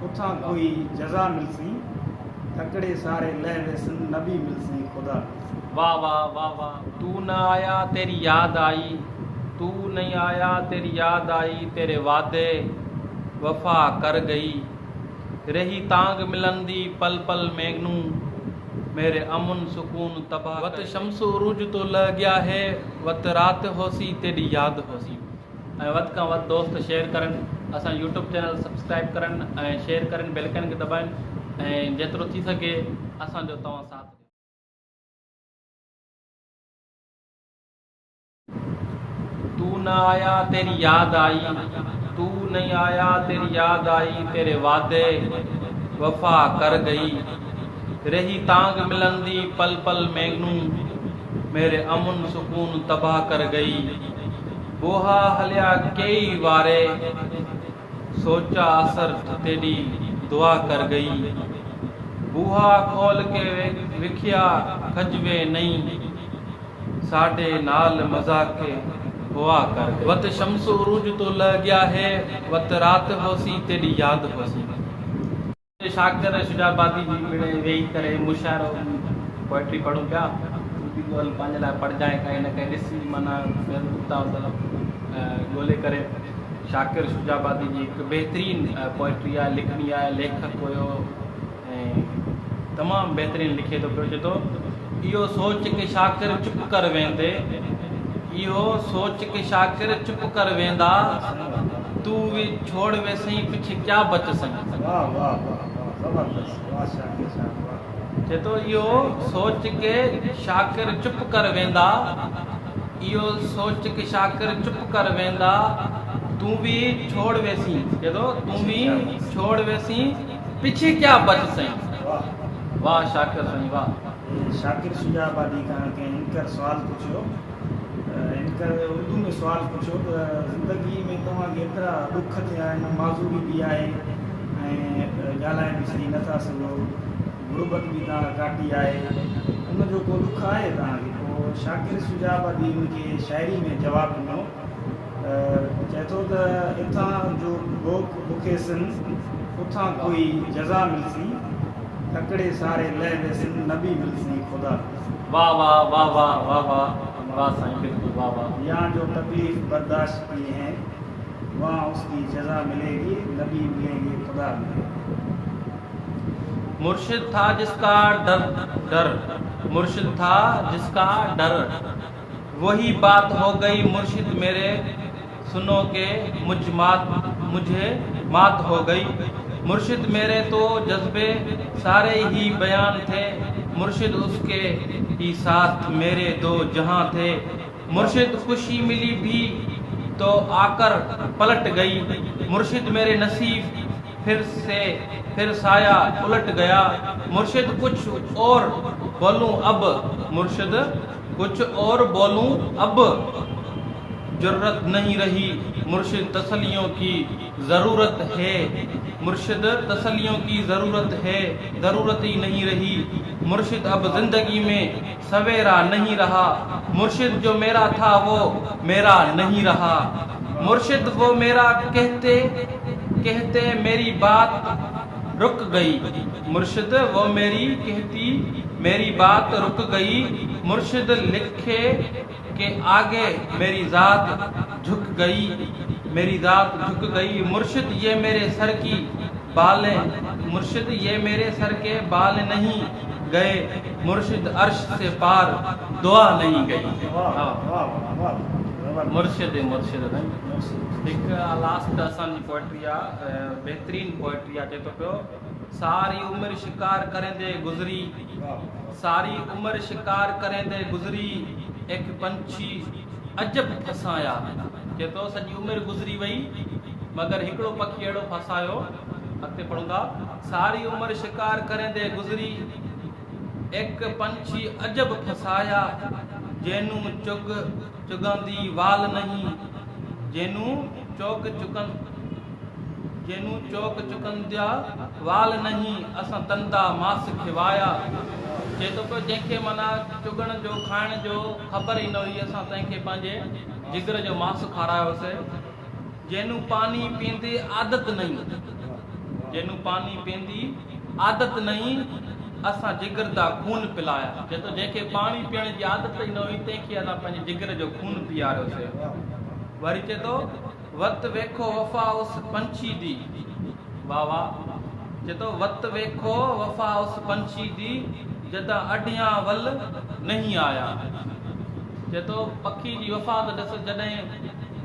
उथा कोई जजा मिलसी, तकड़े सारे लह वेसन नबी मिलसी खुदा। वाह वाह वाह वाह। तू न आया तेरी याद आई, तू नहीं आया तेरी याद आई, तेरे वादे वफा कर गई। रही तांग मिलंदी पल पल मैनू, मेरे अमन सुकून तबाह। वत शम्स उरूज तो लग गया है, वत रात होसी तेरी याद होसी। वत का वत दोस्त शेयर करन, असा यूट्यूब चैनल सब्सक्राइब करन, शेयर करन, बेल आइकन के दबाइन, जेतिरो थी सके असांजो तव्हां साथ। तू न आया तेरी याद आई, तू नहीं आया तेरी याद आई, तेरे वादे वफा कर गई। रही तांग मिलंदी पल पल मैनू, मेरे अमन सुकून तबाह कर गई। बोहा हलिया कई वारे, सोचा असर तेरी दुआ कर गई। बूहा खोल के विखिया खजवे नहीं, साडे नाल मजाके हुआ कर गई। वत शम्स उरूज तो लग गया है, वत रात होसी तेरी याद होसी। शाकिर शुजाबादी जी मिले वेही करे मुशायरो पोइट्री पढ़ूं पिया, पंहिंजे लाइ पढ़जांइ काई न काई ॾिसी माना ॻोल्हे करे। शाकिर शुजाबादी जी हिकु बहितरीन पोइट्री आहे, लिखणी आहे, लेखक हुयो ऐं तमामु बहितरीन लिखे थो पियो। चए थो इहो सोच के शाकिर चुप कर वेंदे, इहो सोच के शाकिर चुप कर वेंदा, तू भी छोड़ वैसे पीछे क्या बच सही। वाह वाह वाह जबरदस्त, वाह शाकिर साहब वाह। चए थो इहो सोच के शाकिर चुप कर वेंदा, इहो सोच के शाकिर चुप कर वेंदा, तू भी छोड़ वैसी। चए थो तू भी छोड़ वैसी पीछे क्या बच सही। वाह वाह शाकिर साईं वाह। शाकिर शुजाबादी का के इनकर सवाल पूछो, इनकर उर्दू में सवाल पूछो तो ज़िंदगी में तव्हांखे एतिरा दुख थिया आहिनि, माज़ूरी बि आहे ऐं ॻाल्हाए बि सही नथा सघो, गुरबत बि तव्हां काटी आहे, उनजो को दुख आहे तव्हांखे? पोइ शाकिर शुजाबादी उनखे शाइरी में जवाबु ॾिनो, चए थो त हितां जो भोग बुखेसनि, उथां कोई जज़ा मिलसी, तकड़े सारे लह वेसन नबी मिलसी खुदा। वाह वाह वाह वाह वाह वाह वाह साईं बिल्कुल वाह वाह। यहाँ जो तकलीफ बर्दाश्त किए हैं वहाँ उसकी जजा मिलेगी, नबी मिलेंगे, खुदा मिलेंगे। मुर्शिद था जिसका डर डर, मुर्शिद था जिसका डर, वही बात हो गई मुर्शिद मेरे, सुनो के मुझे मात हो गई। मुर्शिद मेरे तो जज्बे सारे ही बयान थे, मुर्शिद उसके ही साथ मेरे दो जहां थे। मुर्शिद खुशी मिली भी तो आकर पलट गई, मुर्शिद मेरे नसीब फिर साया उलट गया। मुर्शिद कुछ और बोलूं अब, मुर्शिद कुछ और बोलूं अब, जरूरत नहीं रही, मुर्शिद तसलियों की ज़रूरत है, मुर्शिद तसलियों की ज़रूरत है, ज़रूरत ही नहीं रही। मुर्शिद अब ज़िंदगी में सवेरा नहीं रहा, मुर्शिद जो मेरा था वो मेरा नहीं रहा। मुर्शिद वो मेरा कहते कहते मेरी बात रुक गई, मुर्शिद वो मेरी कहती मेरी बात रुक गई। मुर्शिद लिखे के आगे मेरी ज़ात झुक गई, मेरी ज़ात झुक गई। मुर्शिद ये मेरे सर की बालें, मुर्शिद ये मेरे सर के बाल नहीं गए, मुर्शिद अर्श से पार दुआ नहीं गई। मुर्शिद मुर्शिद एक लास्ट असांजी पोइट्री आहे, बहितरीन पोइट्री आहे। चए थो पियो सारी उम्र शिकार करेंदे गुज़री, सारी उम्र शिकार करेंदे गुज़री, एक पंछी अजब फसाया। चए थो सॼी उम्र गुज़री वई मगर हिकिड़ो पखी अहिड़ो फसायो। अॻिते पढ़ूं था, सारी उम्र शिकार करेंदे गुज़री, एक पंछी अजब फसाया, जेनू चुगंदी वाल नहीं, जेनू चौक चुकंदिया वाल नहीं, असां तंदा मांस खिवाया। चए थो पियो जंहिंखे माना चुगण जो खाइण जो ख़बर ई न हुई, असां तंहिंखे पंहिंजे जिगर जो मांस खारायोसीं। जेनू पानी पींदी आदत नहीं, जेनू पानी पींदी आदत नहीं असां जिगर दा खून पिलाया। जे तो जेके पानी पीअण जी आदत ई न हुई तंहिंखे असां पंहिंजे जिगर जो खून पीआरियोसीं। वरी चए थो वत वेखो वफ़ा उस पंछी दी, वाह वाह। चए थो वत वेखो वफ़ा उस पंछी दी जदा अडियां वल नहीं आया। चए थो पखी जी वफ़ा त ॾिस जॾहिं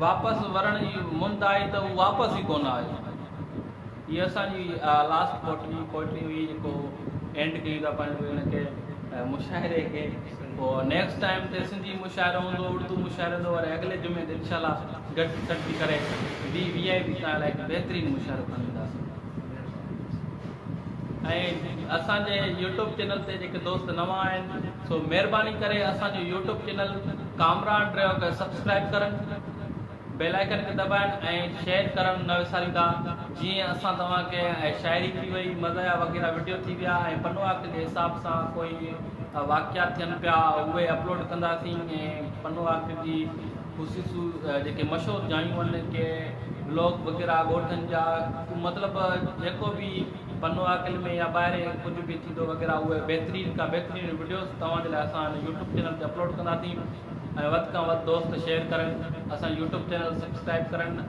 वापसि वरण जी मुंद आई त उहो वापसि ई कोन आयो। हीअ असांजी लास्ट पोइट्री हुई जेको एंड कयूं था पंहिंजे हिनखे मुशाइरे खे। पोइ नेक्स्ट टाइम ते सिंधी मुशाइरो हूंदो, उर्दू मुशाइरो हूंदो, वरी अॻिले जुमे ते इनशाला गॾु सॾी करे VIP तव्हां लाइ बहितरीनु मुशाइरो खणींदासीं। ऐं असांजे यूट्यूब चैनल ते जेके दोस्त नवां आहिनि सो महिरबानी करे असांजो यूट्यूब चैनल कामरान ड्राइव खे सब्सक्राइब करनि, बेल आइकन खे दॿाइनि ऐं शेयर करणु न विसारींदा। जीअं असां तव्हांखे शाइरी थी वई, मज़ा वग़ैरह वीडियो थी विया ऐं पनो आख़िर जे हिसाब सां कोई वाक़िया थियनि पिया उहे अपलोड कंदासीं। ऐं पनो आख़िर जी ख़ुशीसूं जेके मशहूरु जायूं आहिनि के ब्लॉग वग़ैरह ॻोठनि जा मतिलबु जेको बि पनो आख़िर में या ॿाहिरि कुझु बि थींदो वग़ैरह उहे बहितरीनु खां बहितरीनु वीडियोस तव्हांजे लाइ असां यूट्यूब चैनल ते अपलोड कंदासीं। ऐं वधि खां वधि दोस्त शेयर करनि, असां यूट्यूब चैनल सब्सक्राइब करनि।